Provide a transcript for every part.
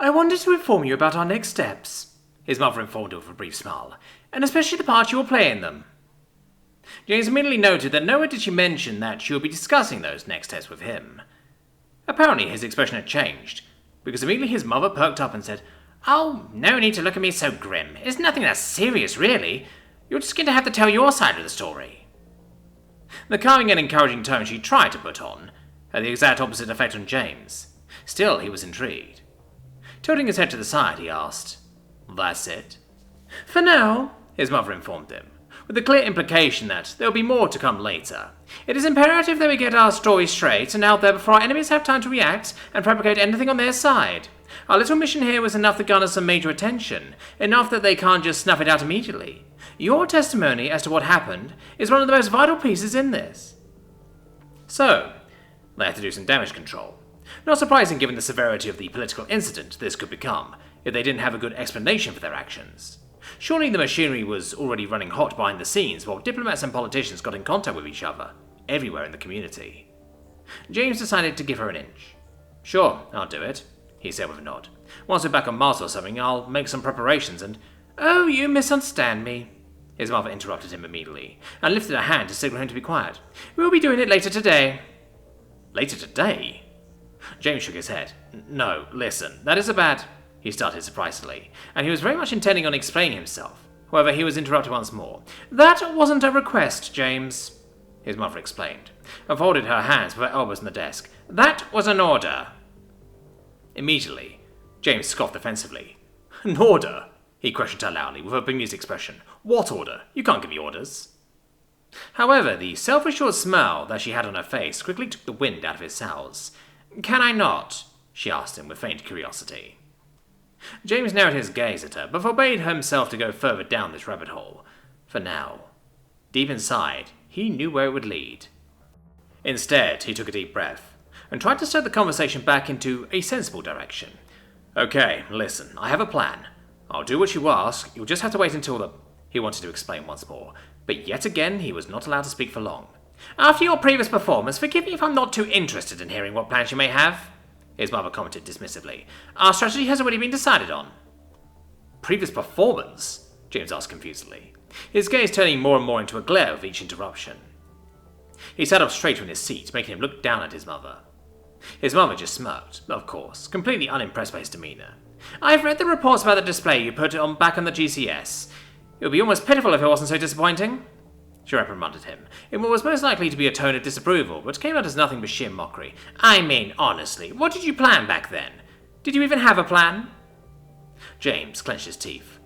I wanted to inform you about our next steps, his mother informed her with a brief smile, and especially the part you will play in them. James immediately noted that nowhere did she mention that she would be discussing those next steps with him. Apparently his expression had changed, because immediately his mother perked up and said, "Oh, no need to look at me so grim. It's nothing that serious, really. You're just going to have to tell your side of the story." The calming and encouraging tone she tried to put on had the exact opposite effect on James. Still, he was intrigued. Tilting his head to the side, he asked, "That's it?" "For now," his mother informed him, with the clear implication that there will be more to come later. "It is imperative that we get our story straight and out there before our enemies have time to react and fabricate anything on their side. Our little mission here was enough to garner some major attention, enough that they can't just snuff it out immediately. Your testimony as to what happened is one of the most vital pieces in this." So, they had to do some damage control. Not surprising given the severity of the political incident this could become, if they didn't have a good explanation for their actions. Surely the machinery was already running hot behind the scenes while diplomats and politicians got in contact with each other, everywhere in the community. James decided to give her an inch. "Sure, I'll do it," he said with a nod. "Once we're back on Mars or something, I'll make some preparations and—" "Oh, you misunderstand me," his mother interrupted him immediately, and lifted a hand to signal him to be quiet. "We'll be doing it later today." "Later today?" James shook his head. "No, listen, that is a bad—" he started surprisingly, and he was very much intending on explaining himself. However, he was interrupted once more. "That wasn't a request, James," his mother explained, and folded her hands with her elbows on the desk. "That was an order." Immediately, James scoffed offensively. "An order?" he questioned her loudly, with a bemused expression. "What order? You can't give me orders." However, the self-assured smile that she had on her face quickly took the wind out of his sails. "Can I not?" she asked him with faint curiosity. James narrowed his gaze at her, but forbade himself to go further down this rabbit hole. For now. Deep inside, he knew where it would lead. Instead, he took a deep breath, and tried to steer the conversation back into a sensible direction. "Okay, listen, I have a plan. I'll do what you ask, you'll just have to wait until the—" he wanted to explain once more, but yet again he was not allowed to speak for long. "After your previous performance, forgive me if I'm not too interested in hearing what plans you may have," his mother commented dismissively. "Our strategy has already been decided on." "Previous performance?" James asked confusedly, his gaze turning more and more into a glare with each interruption. He sat up straight from his seat, making him look down at his mother. His mother just smirked, of course, completely unimpressed by his demeanour. "I've read the reports about the display you put on back on the GCS. It would be almost pitiful if it wasn't so disappointing," she reprimanded him, in what was most likely to be a tone of disapproval, but came out as nothing but sheer mockery. "I mean, honestly, what did you plan back then? Did you even have a plan?" James clenched his teeth.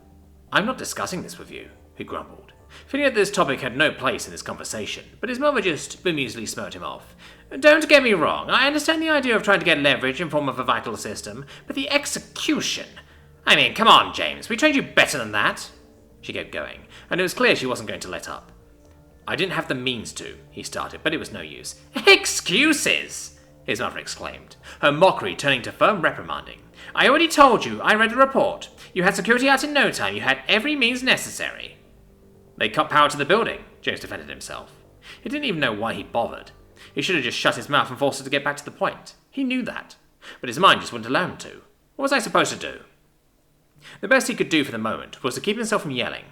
"I'm not discussing this with you," he grumbled, feeling that this topic had no place in this conversation, but his mother just bemusedly smirked him off. "Don't get me wrong, I understand the idea of trying to get leverage in form of a vital system, but the execution— I mean, come on, James, we trained you better than that." She kept going, and it was clear she wasn't going to let up. "I didn't have the means to," he started, but it was no use. "Excuses!" his mother exclaimed, her mockery turning to firm reprimanding. "I already told you, I read the report. You had security out in no time, you had every means necessary." "They cut power to the building," James defended himself. He didn't even know why he bothered. He should have just shut his mouth and forced her to get back to the point. He knew that. But his mind just wouldn't allow him to. What was I supposed to do? The best he could do for the moment was to keep himself from yelling.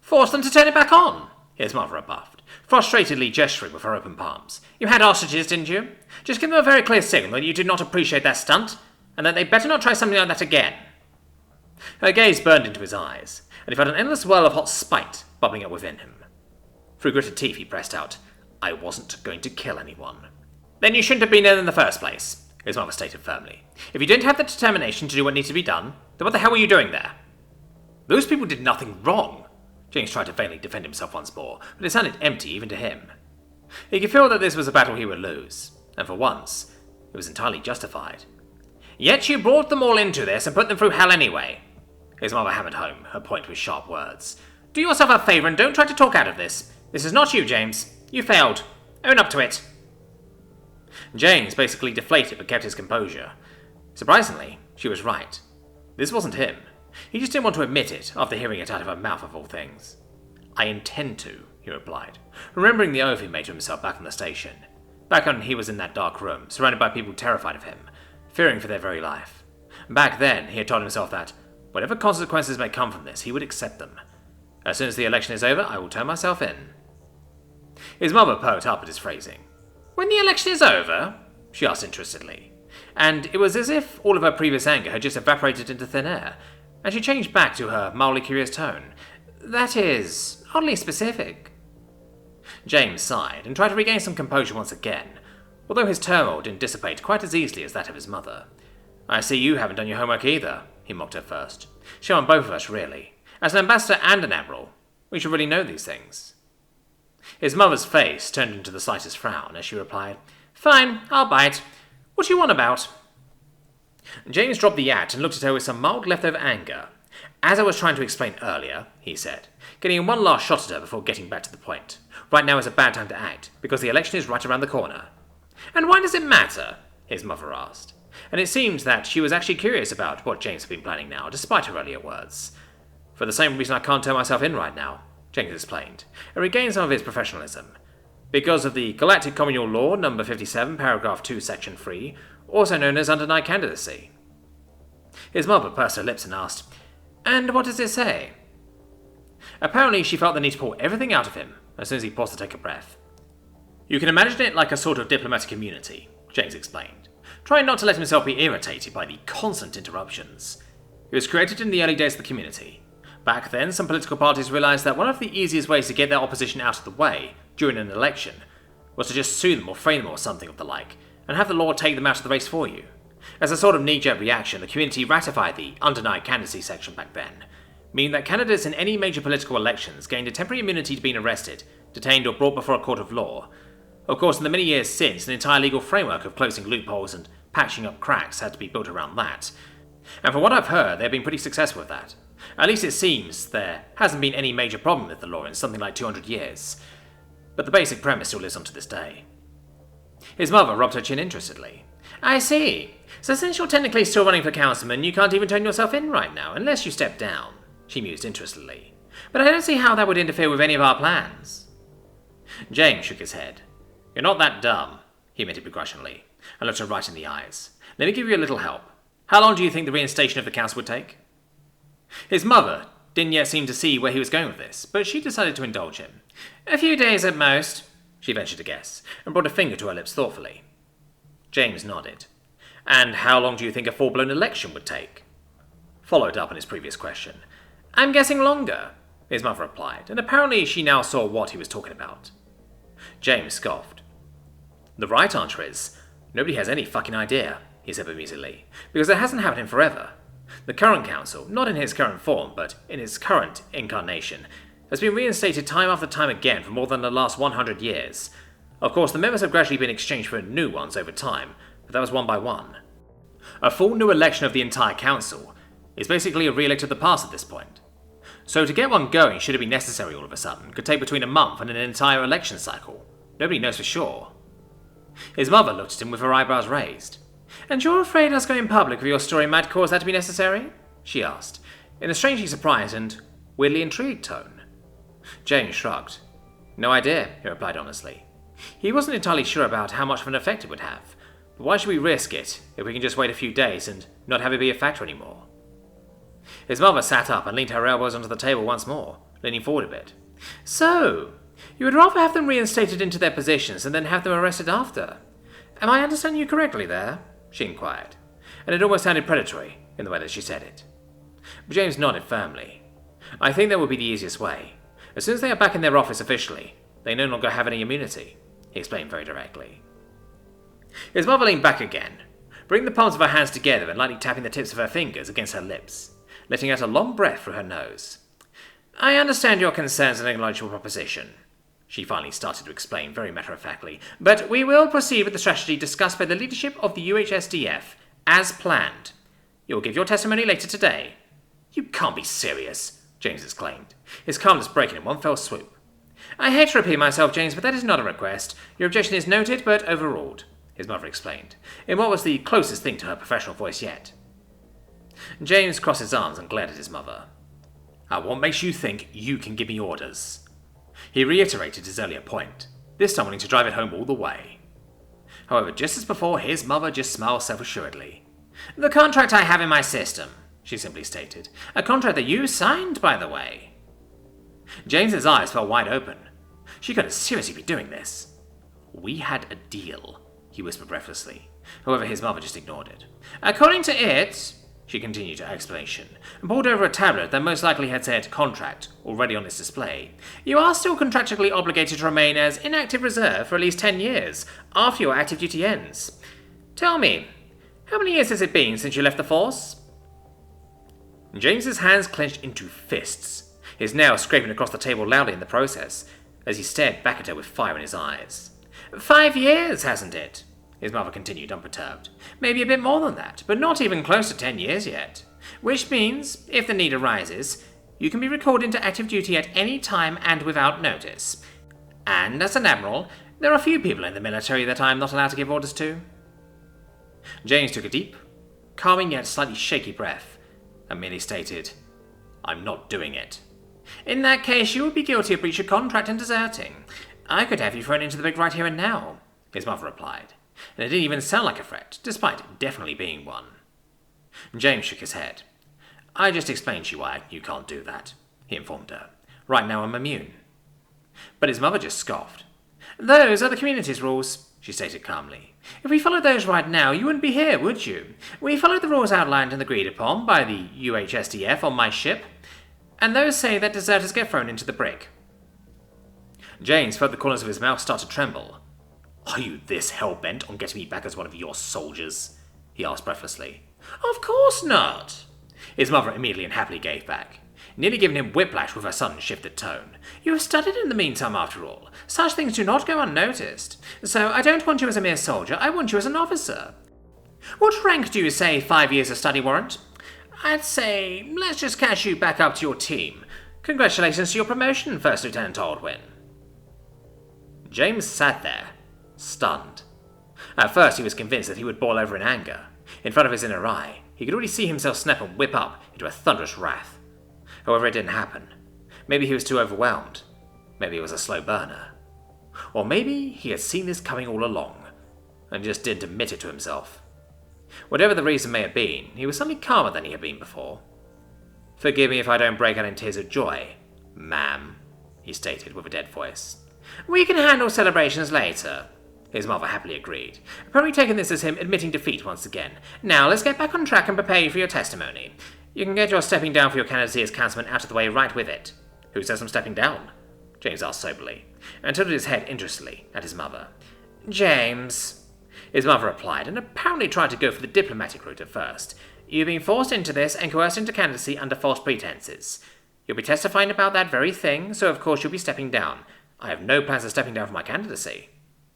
"Force them to turn it back on," his mother rebuffed, frustratedly gesturing with her open palms. "You had hostages, didn't you? Just give them a very clear signal that you did not appreciate that stunt, and that they better not try something like that again." Her gaze burned into his eyes, and he felt an endless whirl of hot spite bubbling up within him. Through gritted teeth he pressed out, "I wasn't going to kill anyone." "Then you shouldn't have been there in the first place," his mother stated firmly. "If you didn't have the determination to do what needs to be done, then what the hell were you doing there?" "Those people did nothing wrong." James tried to vainly defend himself once more, but it sounded empty even to him. He could feel that this was a battle he would lose, and for once, it was entirely justified. "Yet you brought them all into this and put them through hell anyway." His mother hammered home her point with sharp words. "Do yourself a favour and don't try to talk out of this. This is not you, James. You failed. Own up to it." James basically deflated but kept his composure. Surprisingly, she was right. This wasn't him. He just didn't want to admit it after hearing it out of her mouth of all things. "I intend to," he replied, remembering the oath he made to himself back on the station. Back when he was in that dark room, surrounded by people terrified of him, fearing for their very life. Back then, he had told himself that, whatever consequences may come from this, he would accept them. As soon as the election is over, I will turn myself in. His mother perked up at his phrasing. When the election is over? She asked interestedly. And it was as if all of her previous anger had just evaporated into thin air, and she changed back to her mildly curious tone. That is oddly specific. James sighed and tried to regain some composure once again, although his turmoil didn't dissipate quite as easily as that of his mother. I see you haven't done your homework either, he mocked at first. Shame on both of us, really. As an ambassador and an admiral, we should really know these things. His mother's face turned into the slightest frown as she replied, Fine, I'll bite. What do you want about? James dropped the act and looked at her with some mild leftover anger. As I was trying to explain earlier, he said, getting in one last shot at her before getting back to the point. Right now is a bad time to act, because the election is right around the corner. And why does it matter? His mother asked. And it seemed that she was actually curious about what James had been planning now, despite her earlier words. For the same reason I can't turn myself in right now, James explained, and regained some of his professionalism. Because of the Galactic Communal Law, number 57, paragraph 2, section 3, also known as undenied candidacy. His mother pursed her lips and asked, And what does it say? Apparently she felt the need to pull everything out of him as soon as he paused to take a breath. You can imagine it like a sort of diplomatic immunity, James explained, trying not to let himself be irritated by the constant interruptions. It was created in the early days of the community. Back then, some political parties realized that one of the easiest ways to get their opposition out of the way during an election was to just sue them or frame them or something of the like, and have the law take them out of the race for you. As a sort of knee-jerk reaction, the community ratified the undenied candidacy section back then, meaning that candidates in any major political elections gained a temporary immunity to being arrested, detained or brought before a court of law. Of course, in the many years since, an entire legal framework of closing loopholes and patching up cracks had to be built around that. And from what I've heard, they've been pretty successful with that. At least it seems there hasn't been any major problem with the law in something like 200 years. But the basic premise still lives on to this day. His mother rubbed her chin interestedly. I see. So since you're technically still running for councilman, you can't even turn yourself in right now, unless you step down, she mused interestedly. But I don't see how that would interfere with any of our plans. James shook his head. You're not that dumb, he admitted begrudgingly, and looked her right in the eyes. Let me give you a little help. How long do you think the reinstation of the council would take? His mother didn't yet seem to see where he was going with this, but she decided to indulge him. A few days at most, she ventured to guess, and brought a finger to her lips thoughtfully. James nodded. And how long do you think a full-blown election would take? Followed up on his previous question. I'm guessing longer, his mother replied, and apparently she now saw what he was talking about. James scoffed. The right answer is, nobody has any fucking idea, he said bemusedly, because it hasn't happened in forever. The current council, not in his current form, but in its current incarnation, has been reinstated time after time again for more than the last 100 years. Of course, the members have gradually been exchanged for new ones over time, but that was one by one. A full new election of the entire council is basically a relic of the past at this point. So to get one going, should it be necessary all of a sudden, could take between a month and an entire election cycle. Nobody knows for sure. His mother looked at him with her eyebrows raised. And you're afraid us going public with your story might cause that to be necessary? She asked, in a strangely surprised and weirdly intrigued tone. James shrugged. No idea, he replied honestly. He wasn't entirely sure about how much of an effect it would have, but why should we risk it if we can just wait a few days and not have it be a factor anymore? His mother sat up and leaned her elbows onto the table once more, leaning forward a bit. So, you would rather have them reinstated into their positions and then have them arrested after? Am I understanding you correctly there? She inquired, and it almost sounded predatory in the way that she said it. But James nodded firmly. I think that would be the easiest way. As soon as they are back in their office officially, they no longer have any immunity, he explained very directly. His mother leaned back again, bringing the palms of her hands together and lightly tapping the tips of her fingers against her lips, letting out a long breath through her nose. I understand your concerns and acknowledge your proposition, she finally started to explain very matter-of-factly, but we will proceed with the strategy discussed by the leadership of the UHSDF, as planned. You'll give your testimony later today. You can't be serious, James exclaimed, his calmness breaking in one fell swoop. I hate to repeat myself, James, but that is not a request. Your objection is noted, but overruled, his mother explained, in what was the closest thing to her professional voice yet. James crossed his arms and glared at his mother. What makes you think you can give me orders? He reiterated his earlier point, this time wanting to drive it home all the way. However, just as before, his mother just smiled self-assuredly. The contract I have in my system, she simply stated. A contract that you signed, by the way. James's eyes fell wide open. She couldn't seriously be doing this. We had a deal, he whispered breathlessly. However, his mother just ignored it. According to it, she continued her explanation, and pulled over a tablet that most likely had said contract already on its display. You are still contractually obligated to remain as inactive reserve for at least 10 years after your active duty ends. Tell me, how many years has it been since you left the force? James's hands clenched into fists, his nails scraping across the table loudly in the process, as he stared back at her with fire in his eyes. 5 years, hasn't it? His mother continued, unperturbed. Maybe a bit more than that, but not even close to 10 years yet. Which means, if the need arises, you can be recalled into active duty at any time and without notice. And as an admiral, there are few people in the military that I am not allowed to give orders to. James took a deep, calming yet slightly shaky breath, and merely stated, I'm not doing it. In that case, you would be guilty of breach of contract and deserting. I could have you thrown into the brig right here and now, his mother replied. And it didn't even sound like a threat, despite it definitely being one. James shook his head. I just explained to you why you can't do that, he informed her. Right now I'm immune. But his mother just scoffed. Those are the community's rules, she stated calmly. If we followed those right now, you wouldn't be here, would you? We followed the rules outlined and agreed upon by the UHSDF on my ship, and those say that deserters get thrown into the brig. James felt the corners of his mouth start to tremble. Are you this hell-bent on getting me back as one of your soldiers? He asked breathlessly. Of course not! His mother immediately and happily gave back, nearly giving him whiplash with her sudden shifted tone. You have studied in the meantime, after all. Such things do not go unnoticed. So I don't want you as a mere soldier, I want you as an officer. What rank do you say 5 years of study warrant? I'd say, let's just catch you back up to your team. Congratulations to your promotion, First Lieutenant Aldwin. James sat there, stunned. At first he was convinced that he would boil over in anger. In front of his inner eye, he could already see himself snap and whip up into a thunderous wrath. However, it didn't happen. Maybe he was too overwhelmed. Maybe it was a slow burner. Or maybe he had seen this coming all along, and just didn't admit it to himself. Whatever the reason may have been, he was suddenly calmer than he had been before. Forgive me if I don't break out in tears of joy, ma'am, he stated with a dead voice. We can handle celebrations later, his mother happily agreed, apparently taking this as him admitting defeat once again. Now let's get back on track and prepare you for your testimony. You can get your stepping down for your candidacy as councilman out of the way right with it. Who says I'm stepping down? James asked soberly, and tilted his head interestedly at his mother. James, his mother replied, and apparently tried to go for the diplomatic route at first. You've been forced into this and coerced into candidacy under false pretenses. You'll be testifying about that very thing, so of course you'll be stepping down. I have no plans of stepping down from my candidacy,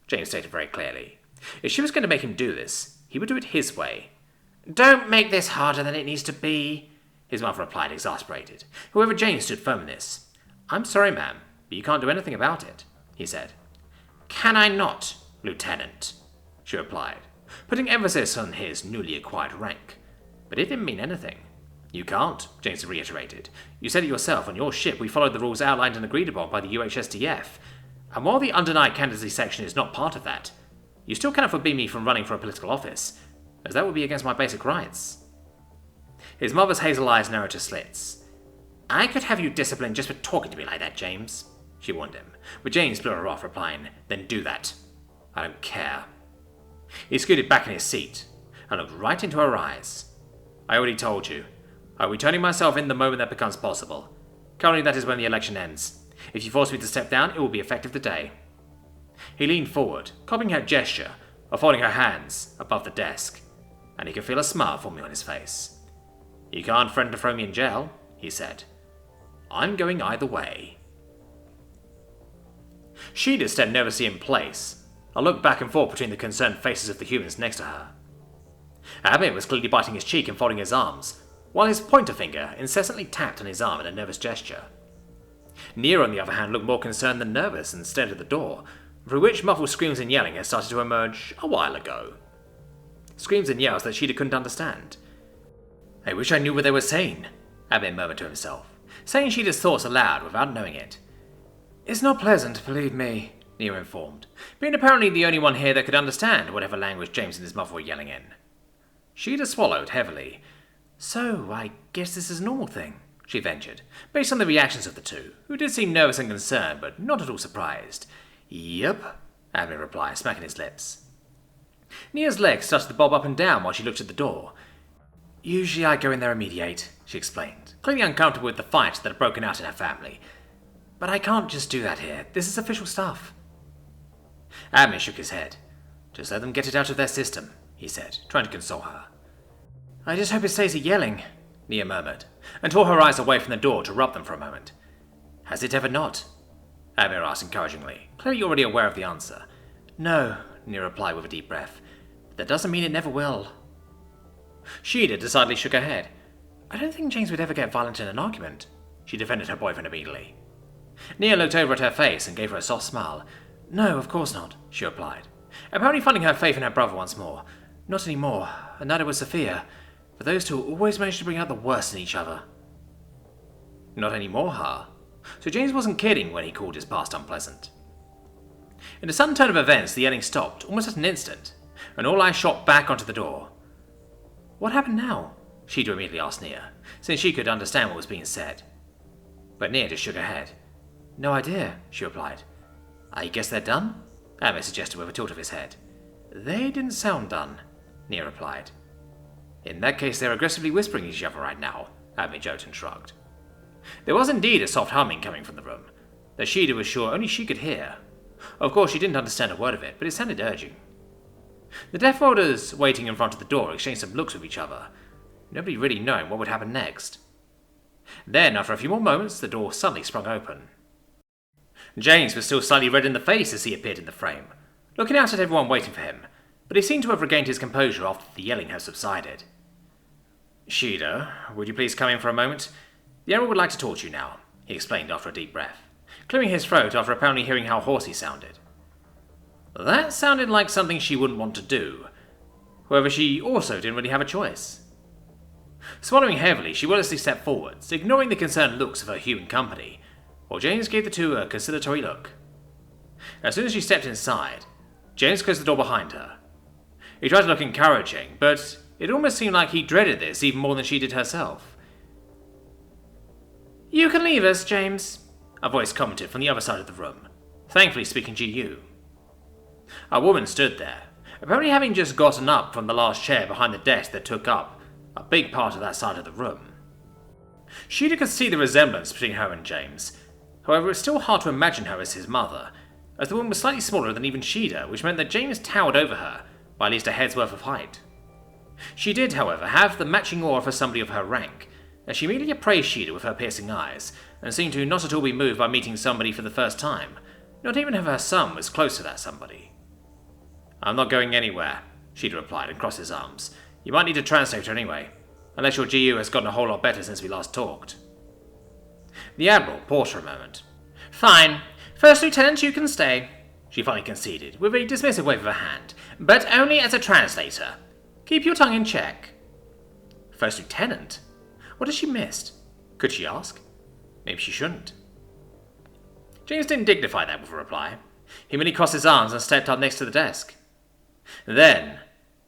James stated very clearly. If she was going to make him do this, he would do it his way. Don't make this harder than it needs to be, his mother replied, exasperated. However, James stood firm in this. I'm sorry, ma'am, but you can't do anything about it, he said. Can I not, Lieutenant? She replied, putting emphasis on his newly acquired rank. But it didn't mean anything. You can't, James reiterated. You said it yourself. On your ship, we followed the rules outlined and agreed upon by the UHSDF. And while the undenied candidacy section is not part of that, you still cannot forbid me from running for a political office, as that would be against my basic rights. His mother's hazel eyes narrowed to slits. I could have you disciplined just for talking to me like that, James, she warned him. But James blew her off, replying, Then do that. I don't care. He scooted back in his seat and looked right into her eyes. I already told you. I'll be turning myself in the moment that becomes possible. Currently, that is when the election ends. If you force me to step down, it will be effective today. He leaned forward, copying her gesture of holding her hands above the desk, and he could feel a smile forming on his face. You can't threaten to throw me in jail, he said. I'm going either way. Shida stared nervously in place, and looked back and forth between the concerned faces of the humans next to her. Abed was clearly biting his cheek and folding his arms, while his pointer finger incessantly tapped on his arm in a nervous gesture. Nero, on the other hand, looked more concerned than nervous and stared at the door, through which muffled screams and yelling had started to emerge a while ago. Screams and yells that Shida couldn't understand. I wish I knew what they were saying, Abed murmured to himself, saying Shida's thoughts aloud without knowing it. It's not pleasant, believe me, Nero informed, being apparently the only one here that could understand whatever language James and his mother were yelling in. Shida swallowed heavily. So, I guess this is a normal thing, she ventured, based on the reactions of the two, who did seem nervous and concerned, but not at all surprised. Yep, Admiral replied, smacking his lips. Nia's legs started to bob up and down while she looked at the door. Usually I go in there and mediate, she explained, clearly uncomfortable with the fights that had broken out in her family. But I can't just do that here. This is official stuff. Admin shook his head. Just let them get it out of their system, he said, trying to console her. I just hope it stays a yelling, Nia murmured, and tore her eyes away from the door to rub them for a moment. Has it ever not? Admiral asked encouragingly, clearly already aware of the answer. No, Nia replied with a deep breath. But that doesn't mean it never will. Shida decidedly shook her head. I don't think James would ever get violent in an argument. She defended her boyfriend immediately. Nia looked over at her face and gave her a soft smile. No, of course not, she replied, apparently finding her faith in her brother once more. Not anymore, and neither was Sophia, but those two always managed to bring out the worst in each other. Not anymore, huh? So James wasn't kidding when he called his past unpleasant. In a sudden turn of events, the yelling stopped, almost at an instant, and all eyes shot back onto the door. What happened now? Shida immediately asked Nia, since she could understand what was being said. But Nia just shook her head. No idea, she replied. I guess they're done? Admiral suggested with a tilt of his head. They didn't sound done, Nia replied. In that case, they're aggressively whispering each other right now, Admiral joked and shrugged. There was indeed a soft humming coming from the room, that Shida was sure only she could hear. Of course, she didn't understand a word of it, but it sounded urging. The Deathworlders waiting in front of the door exchanged some looks with each other, nobody really knowing what would happen next. Then, after a few more moments, the door suddenly sprung open. James was still slightly red in the face as he appeared in the frame, looking out at everyone waiting for him, but he seemed to have regained his composure after the yelling had subsided. Shida, would you please come in for a moment? The Admiral would like to talk to you now, he explained after a deep breath, clearing his throat after apparently hearing how hoarse he sounded. That sounded like something she wouldn't want to do. However, she also didn't really have a choice. Swallowing heavily, she wordlessly stepped forwards, ignoring the concerned looks of her human company, while James gave the two a conciliatory look. As soon as she stepped inside, James closed the door behind her. He tried to look encouraging, but it almost seemed like he dreaded this even more than she did herself. You can leave us, James, a voice commented from the other side of the room, thankfully speaking to you. A woman stood there, apparently having just gotten up from the last chair behind the desk that took up a big part of that side of the room. Shida could see the resemblance between her and James. However, it was still hard to imagine her as his mother, as the woman was slightly smaller than even Shida, which meant that James towered over her by at least a head's worth of height. She did, however, have the matching aura for somebody of her rank, as she immediately appraised Shida with her piercing eyes, and seemed to not at all be moved by meeting somebody for the first time, not even if her son was close to that somebody. I'm not going anywhere, Shida replied and crossed his arms. You might need a translator anyway, unless your GU has gotten a whole lot better since we last talked. The Admiral paused for a moment. Fine. First Lieutenant, you can stay, she finally conceded, with a dismissive wave of her hand, but only as a translator. Keep your tongue in check. First Lieutenant? What has she missed? Could she ask? Maybe she shouldn't. James didn't dignify that with a reply. He merely crossed his arms and stepped up next to the desk. Then,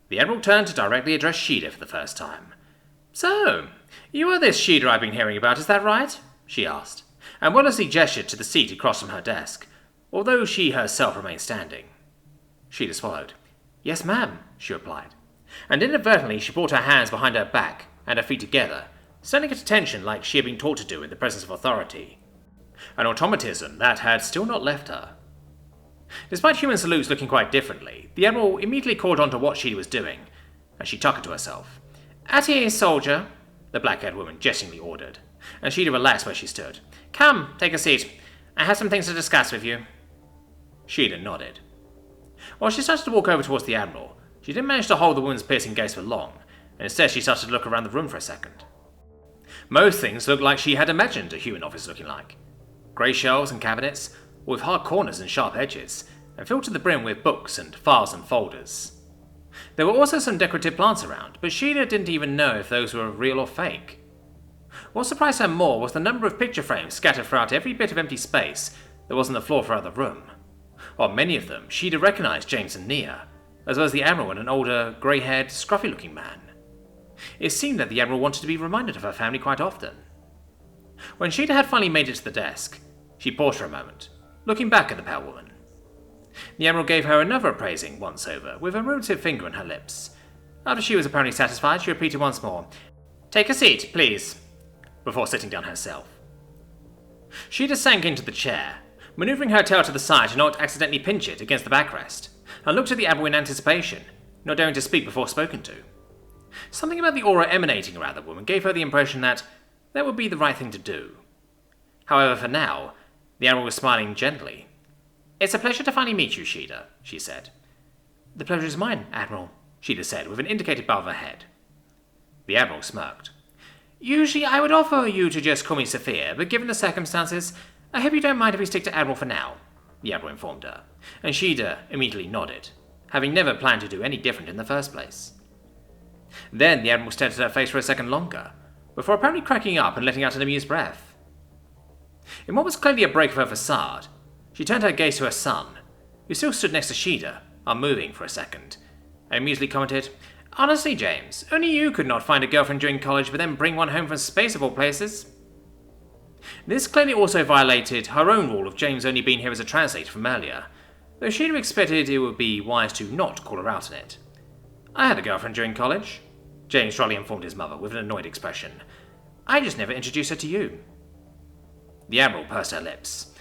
the Admiral turned to directly address Shida for the first time. So, you are this Shida I've been hearing about, is that right? She asked, and wordlessly gestured to the seat across from her desk, although she herself remained standing. Shida swallowed. Yes, ma'am, she replied, and inadvertently she brought her hands behind her back and her feet together, standing at attention like she had been taught to do in the presence of authority. An automatism that had still not left her. Despite human salutes looking quite differently, the Admiral immediately caught on to what Shida was doing, and she chuckled to herself. At ease, soldier, the black-haired woman jestingly ordered, and Shida relaxed where she stood. Come, take a seat. I have some things to discuss with you. Shida nodded. While she started to walk over towards the Admiral, she didn't manage to hold the woman's piercing gaze for long, and instead she started to look around the room for a second. Most things looked like she had imagined a human office looking like. Grey shelves and cabinets, with hard corners and sharp edges, and filled to the brim with books and files and folders. There were also some decorative plants around, but Shida didn't even know if those were real or fake. What surprised her more was the number of picture frames scattered throughout every bit of empty space that was on the floor throughout the room. On many of them, Shida recognized James and Nia, as well as the Admiral and an older, grey-haired, scruffy-looking man. It seemed that the Admiral wanted to be reminded of her family quite often. When Shida had finally made it to the desk, she paused for a moment, looking back at the pale woman. The Admiral gave her another appraising once-over, with a ruminative finger on her lips. After she was apparently satisfied, she repeated once more, "Take a seat, please," before sitting down herself. Shida sank into the chair, maneuvering her tail to the side to not accidentally pinch it against the backrest, and looked at the Admiral in anticipation, not daring to speak before spoken to. Something about the aura emanating around the woman gave her the impression that would be the right thing to do. However, for now, the Admiral was smiling gently. "It's a pleasure to finally meet you, Shida," she said. "The pleasure is mine, Admiral," Shida said, with an indicated bow of her head. The Admiral smirked. "Usually I would offer you to just call me Sophia, but given the circumstances, I hope you don't mind if we stick to Admiral for now," the Admiral informed her, and Shida immediately nodded, having never planned to do any different in the first place. Then the Admiral stared at her face for a second longer, before apparently cracking up and letting out an amused breath. In what was clearly a break of her facade, she turned her gaze to her son, who still stood next to Shida, unmoving for a second, and amusedly commented, "Honestly, James, only you could not find a girlfriend during college but then bring one home from space of all places." This clearly also violated her own rule of James only being here as a translator from earlier, though Shida expected it would be wise to not call her out on it. "I had a girlfriend during college," James dryly informed his mother with an annoyed expression. "I just never introduced her to you." The Admiral pursed her lips.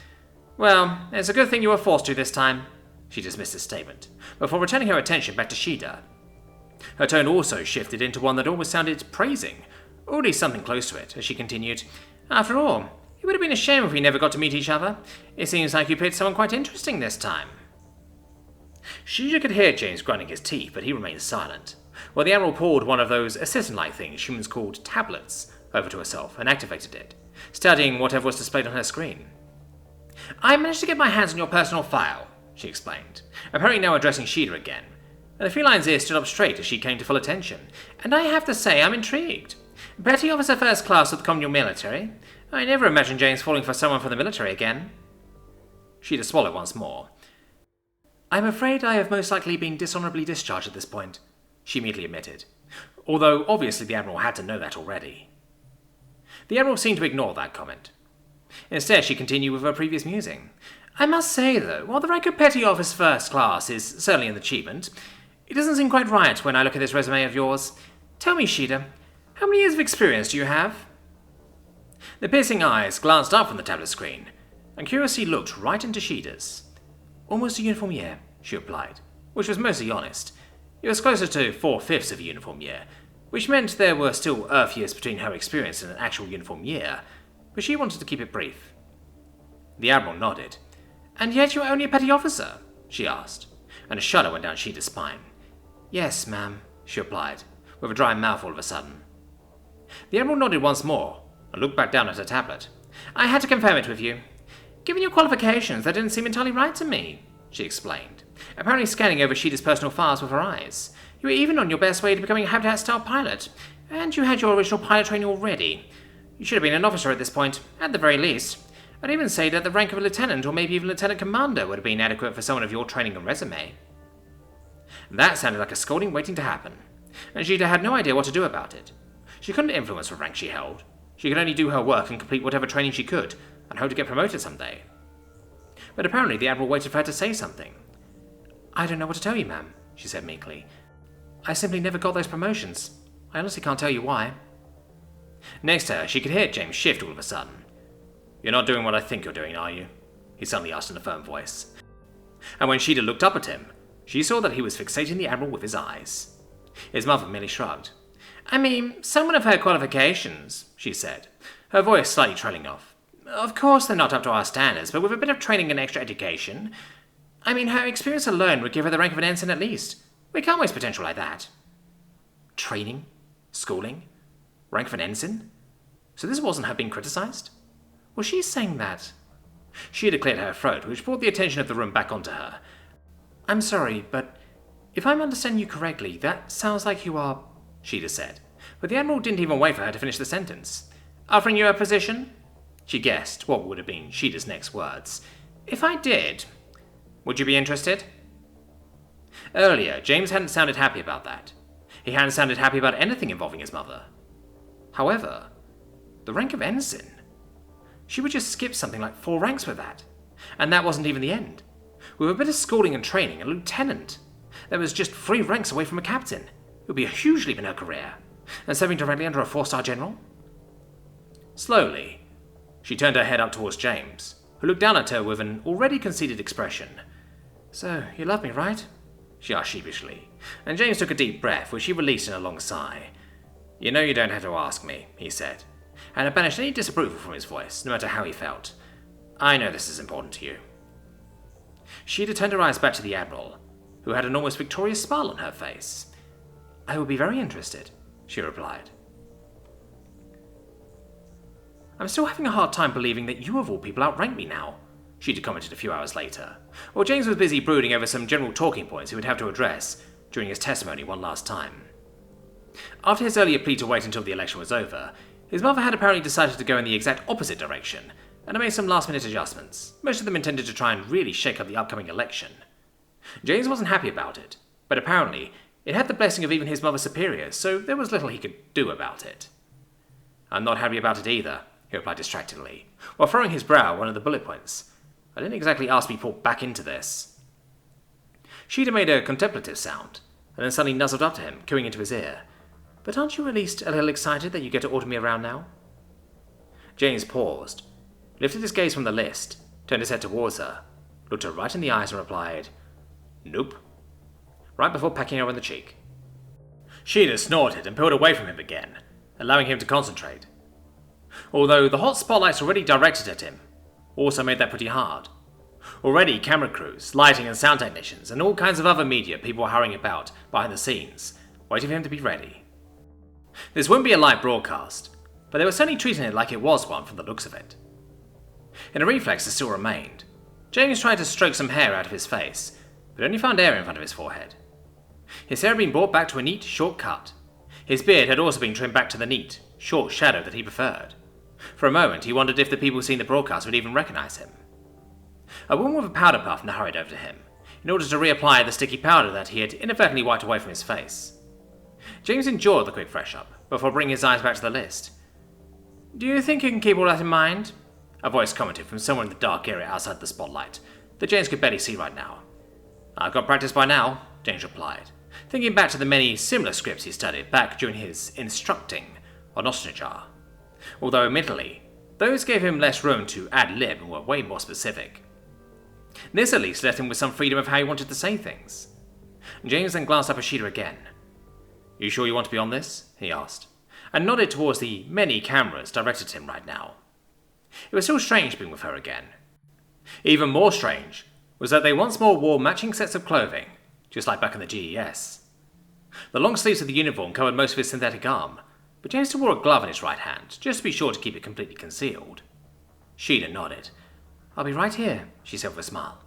"Well, it's a good thing you were forced to this time," she dismissed his statement, before returning her attention back to Shida. Her tone also shifted into one that almost sounded praising, or at least something close to it, as she continued, "After all, it would have been a shame if we never got to meet each other. It seems like you picked someone quite interesting this time." Shida could hear James grinding his teeth, but he remained silent, while the Admiral pulled one of those assistant-like things humans called tablets over to herself and activated it, studying whatever was displayed on her screen. "I managed to get my hands on your personal file," she explained, apparently now addressing Shida again, and the feline's ear stood up straight as she came to full attention. "And I have to say I'm intrigued. Petty Officer First Class of the Communal Military. I never imagined James falling for someone from the military again." Shida swallowed once more. "I'm afraid I have most likely been dishonorably discharged at this point," she immediately admitted, although obviously the Admiral had to know that already. The Admiral seemed to ignore that comment. Instead, she continued with her previous musing. "I must say, though, while the rank of Petty Officer First Class is certainly an achievement, it doesn't seem quite right when I look at this resume of yours. Tell me, Shida, how many years of experience do you have?" The piercing eyes glanced up from the tablet screen, and curiously looked right into Shida's. "Almost a uniform year," she replied, which was mostly honest. It was closer to 4/5 of a uniform year, which meant there were still Earth years between her experience and an actual uniform year, but she wanted to keep it brief. The Admiral nodded. "And yet you are only a petty officer?" she asked, and a shudder went down Shida's spine. "Yes, ma'am," she replied, with a dry mouth all of a sudden. The Admiral nodded once more, and looked back down at her tablet. "I had to confirm it with you. Given your qualifications, that didn't seem entirely right to me," she explained, apparently scanning over Shida's personal files with her eyes. "You were even on your best way to becoming a Habitat-style pilot, and you had your original pilot training already. You should have been an officer at this point, at the very least. I'd even say that the rank of a lieutenant or maybe even lieutenant commander would have been adequate for someone of your training and resume." That sounded like a scolding waiting to happen, and Shida had no idea what to do about it. She couldn't influence what rank she held. She could only do her work and complete whatever training she could, and hope to get promoted someday. But apparently the Admiral waited for her to say something. "I don't know what to tell you, ma'am," she said meekly. "I simply never got those promotions. I honestly can't tell you why." Next to her, she could hear James shift all of a sudden. "You're not doing what I think you're doing, are you?" he suddenly asked in a firm voice. And when Shida looked up at him, she saw that he was fixating the Admiral with his eyes. His mother merely shrugged. "I mean, someone of her qualifications," she said, her voice slightly trailing off. "Of course they're not up to our standards, but with a bit of training and extra education. I mean, her experience alone would give her the rank of an ensign at least. We can't waste potential like that." Training? Schooling? Rank of an ensign? So this wasn't her being criticized? Was she saying that? She had cleared her throat, which brought the attention of the room back onto her. "I'm sorry, but if I'm understanding you correctly, that sounds like you are," Shida said, but the Admiral didn't even wait for her to finish the sentence. "Offering you a position?" She guessed what would have been Shida's next words. "If I did, would you be interested?" Earlier, James hadn't sounded happy about that. He hadn't sounded happy about anything involving his mother. However, the rank of ensign. She would just skip something like 4 ranks with that. And that wasn't even the end. With a bit of schooling and training, a lieutenant. That was just 3 ranks away from a captain. It would be a huge leap in her career. And serving directly under a 4-star general? Slowly, she turned her head up towards James, who looked down at her with an already conceited expression. "So, you love me, right?" she asked sheepishly, and James took a deep breath, which he released in a long sigh. "You know you don't have to ask me," he said, and it banished any disapproval from his voice, no matter how he felt. "I know this is important to you." Shida turned her eyes back to the Admiral, who had an almost victorious smile on her face. "I would be very interested," she replied. "I'm still having a hard time believing that you of all people outrank me now," Shida commented a few hours later, while James was busy brooding over some general talking points he would have to address during his testimony one last time. After his earlier plea to wait until the election was over, his mother had apparently decided to go in the exact opposite direction, and had made some last-minute adjustments, most of them intended to try and really shake up the upcoming election. James wasn't happy about it, but apparently it had the blessing of even his mother's superiors, so there was little he could do about it. "I'm not happy about it either," he replied distractedly, while throwing his brow one of the bullet points. "I didn't exactly ask to be pulled back into this." Shida made a contemplative sound, and then suddenly nuzzled up to him, cooing into his ear. "But aren't you at least a little excited that you get to order me around now?" James paused, lifted his gaze from the list, turned his head towards her, looked her right in the eyes and replied, "Nope," right before pecking her on the cheek. Shida snorted and pulled away from him again, allowing him to concentrate. Although the hot spotlights already directed at him also made that pretty hard. Already camera crews, lighting and sound technicians, and all kinds of other media people were hurrying about behind the scenes, waiting for him to be ready. This wouldn't be a live broadcast, but they were certainly treating it like it was one from the looks of it. In a reflex that still remained, James tried to stroke some hair out of his face, but only found air in front of his forehead. His hair had been brought back to a neat, short cut. His beard had also been trimmed back to the neat, short shadow that he preferred. For a moment, he wondered if the people seeing the broadcast would even recognize him. A woman with a powder puff now hurried over to him, in order to reapply the sticky powder that he had inadvertently wiped away from his face. James enjoyed the quick fresh-up, before bringing his eyes back to the list. "Do you think you can keep all that in mind?" a voice commented from somewhere in the dark area outside the spotlight, that James could barely see right now. "I've got practice by now," James replied, thinking back to the many similar scripts he studied back during his instructing on Osnajar. Although, admittedly, those gave him less room to ad-lib and were way more specific. This at least left him with some freedom of how he wanted to say things. James then glanced up at Shida again. "You sure you want to be on this?" he asked, and nodded towards the many cameras directed at him right now. It was still strange being with her again. Even more strange was that they once more wore matching sets of clothing, just like back in the GES. The long sleeves of the uniform covered most of his synthetic arm, but James still wore a glove in his right hand, just to be sure to keep it completely concealed. Shida nodded. "I'll be right here," she said with a smile.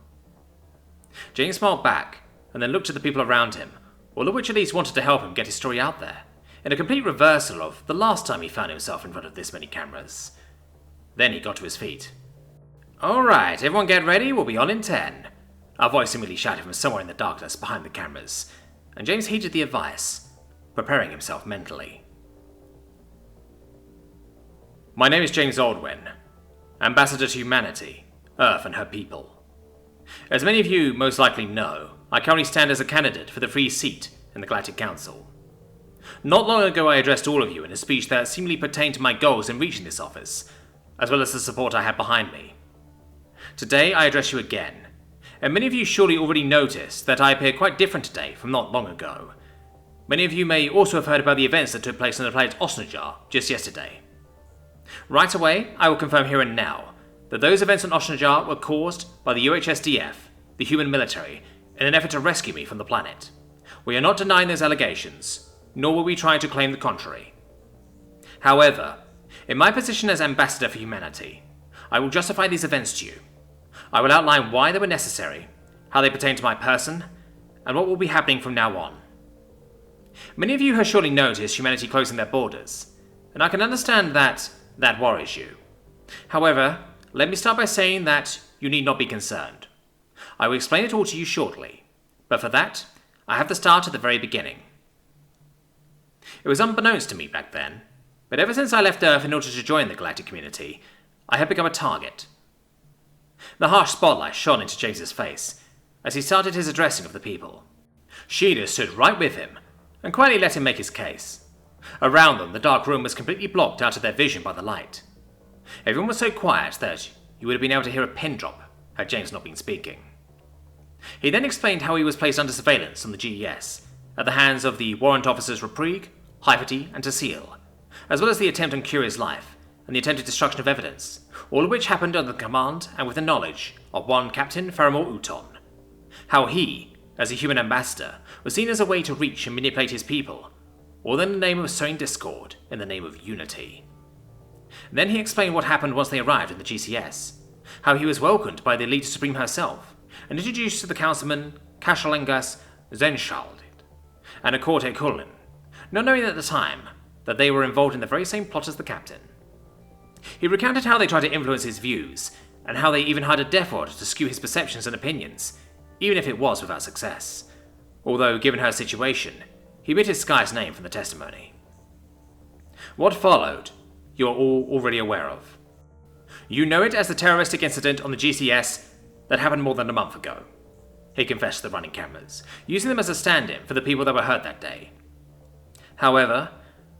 James smiled back, and then looked at the people around him, all of which at least wanted to help him get his story out there, in a complete reversal of the last time he found himself in front of this many cameras. Then he got to his feet. "Alright, everyone get ready, we'll be on in 10. A voice seemingly shouted from somewhere in the darkness behind the cameras, and James heeded the advice, preparing himself mentally. "My name is James Aldwin, Ambassador to Humanity, Earth and her people. As many of you most likely know, I currently stand as a candidate for the free seat in the Galactic Council. Not long ago I addressed all of you in a speech that seemingly pertained to my goals in reaching this office, as well as the support I had behind me. Today I address you again, and many of you surely already noticed that I appear quite different today from not long ago. Many of you may also have heard about the events that took place on the planet Osnajar just yesterday. Right away, I will confirm here and now that those events on Osnajar were caused by the UHSDF, the human military, in an effort to rescue me from the planet. We are not denying those allegations, nor will we try to claim the contrary. However, in my position as Ambassador for Humanity, I will justify these events to you. I will outline why they were necessary, how they pertain to my person, and what will be happening from now on. Many of you have surely noticed humanity closing their borders, and I can understand that worries you. However, let me start by saying that you need not be concerned. I will explain it all to you shortly, but for that, I have to start at the very beginning. It was unbeknownst to me back then, but ever since I left Earth in order to join the galactic community, I had become a target. The harsh spotlight shone into James's face as he started his addressing of the people. Shida stood right with him and quietly let him make his case. Around them, the dark room was completely blocked out of their vision by the light. Everyone was so quiet that you would have been able to hear a pin drop had James not been speaking. He then explained how he was placed under surveillance on the GES at the hands of the warrant officers Reprieg, Hyverty, and Tassil, as well as the attempt on Curie's life and the attempted destruction of evidence, all of which happened under the command and with the knowledge of one Captain Faramore Uton. How he, as a human ambassador, was seen as a way to reach and manipulate his people, all in the name of sowing discord in the name of unity. Then he explained what happened once they arrived at the GCS, how he was welcomed by the Elite Supreme herself, and introduced to the councilman Kashalengas Zenshald and a court koollman, not knowing at the time that they were involved in the very same plot as the captain. He recounted how they tried to influence his views, and how they even hired a Deathworlder to skew his perceptions and opinions, even if it was without success, although given her situation, he omitted Sky's name from the testimony. What followed, you are all already aware of. You know it as the terroristic incident on the GCS that happened more than a month ago, he confessed to the running cameras, using them as a stand-in for the people that were hurt that day. However,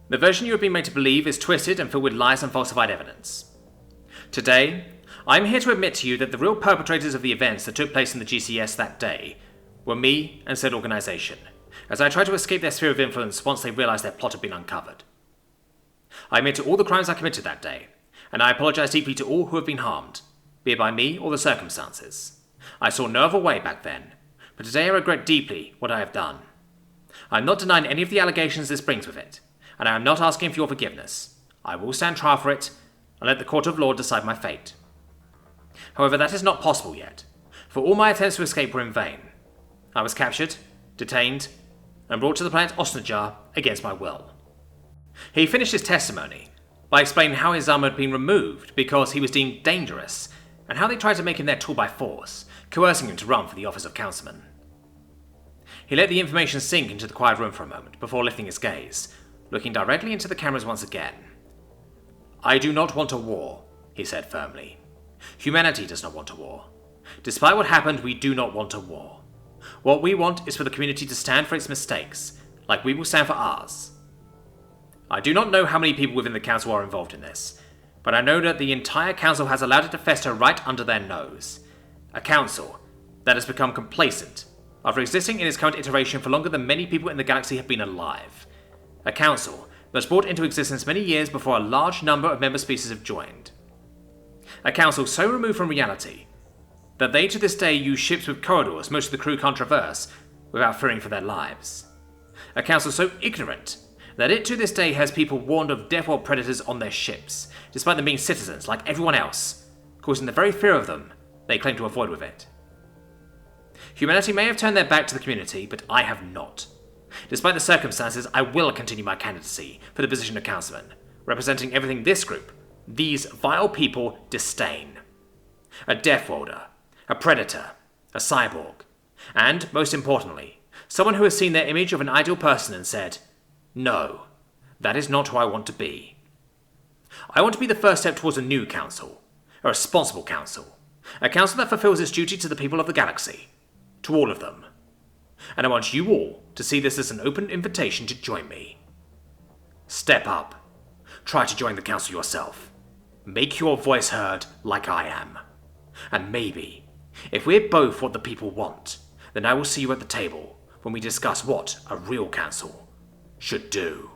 the version you have been made to believe is twisted and filled with lies and falsified evidence. Today, I am here to admit to you that the real perpetrators of the events that took place in the GCS that day were me and said organisation, as I tried to escape their sphere of influence once they realised their plot had been uncovered. I admit to all the crimes I committed that day, and I apologise deeply to all who have been harmed, be it by me or the circumstances. I saw no other way back then, but today I regret deeply what I have done. I am not denying any of the allegations this brings with it, and I am not asking for your forgiveness. I will stand trial for it, and let the court of law decide my fate. However, that is not possible yet, for all my attempts to escape were in vain. I was captured, detained, and brought to the planet Osnajar against my will. He finished his testimony by explaining how his armor had been removed because he was deemed dangerous, and how they tried to make him their tool by force, coercing him to run for the office of councilman. He let the information sink into the quiet room for a moment before lifting his gaze, looking directly into the cameras once again. I do not want a war, he said firmly. Humanity does not want a war. Despite what happened, we do not want a war. What we want is for the community to stand for its mistakes, like we will stand for ours. I do not know how many people within the council are involved in this, but I know that the entire council has allowed it to fester right under their nose. A council that has become complacent after existing in its current iteration for longer than many people in the galaxy have been alive. A council that was brought into existence many years before a large number of member species have joined. A council so removed from reality that they to this day use ships with corridors most of the crew can't traverse without fearing for their lives. A council so ignorant that it to this day has people warned of Deathworld predators on their ships, despite them being citizens like everyone else, causing the very fear of them they claim to avoid with it. Humanity may have turned their back to the community, but I have not. Despite the circumstances, I will continue my candidacy for the position of councilman, representing everything this group, these vile people, disdain. A Deathworlder, a predator, a cyborg, and, most importantly, someone who has seen their image of an ideal person and said, no, that is not who I want to be. I want to be the first step towards a new council, a responsible council, a council that fulfills its duty to the people of the galaxy, to all of them. And I want you all to see this as an open invitation to join me. Step up. Try to join the council yourself. Make your voice heard like I am. And maybe, if we're both what the people want, then I will see you at the table when we discuss what a real council should do.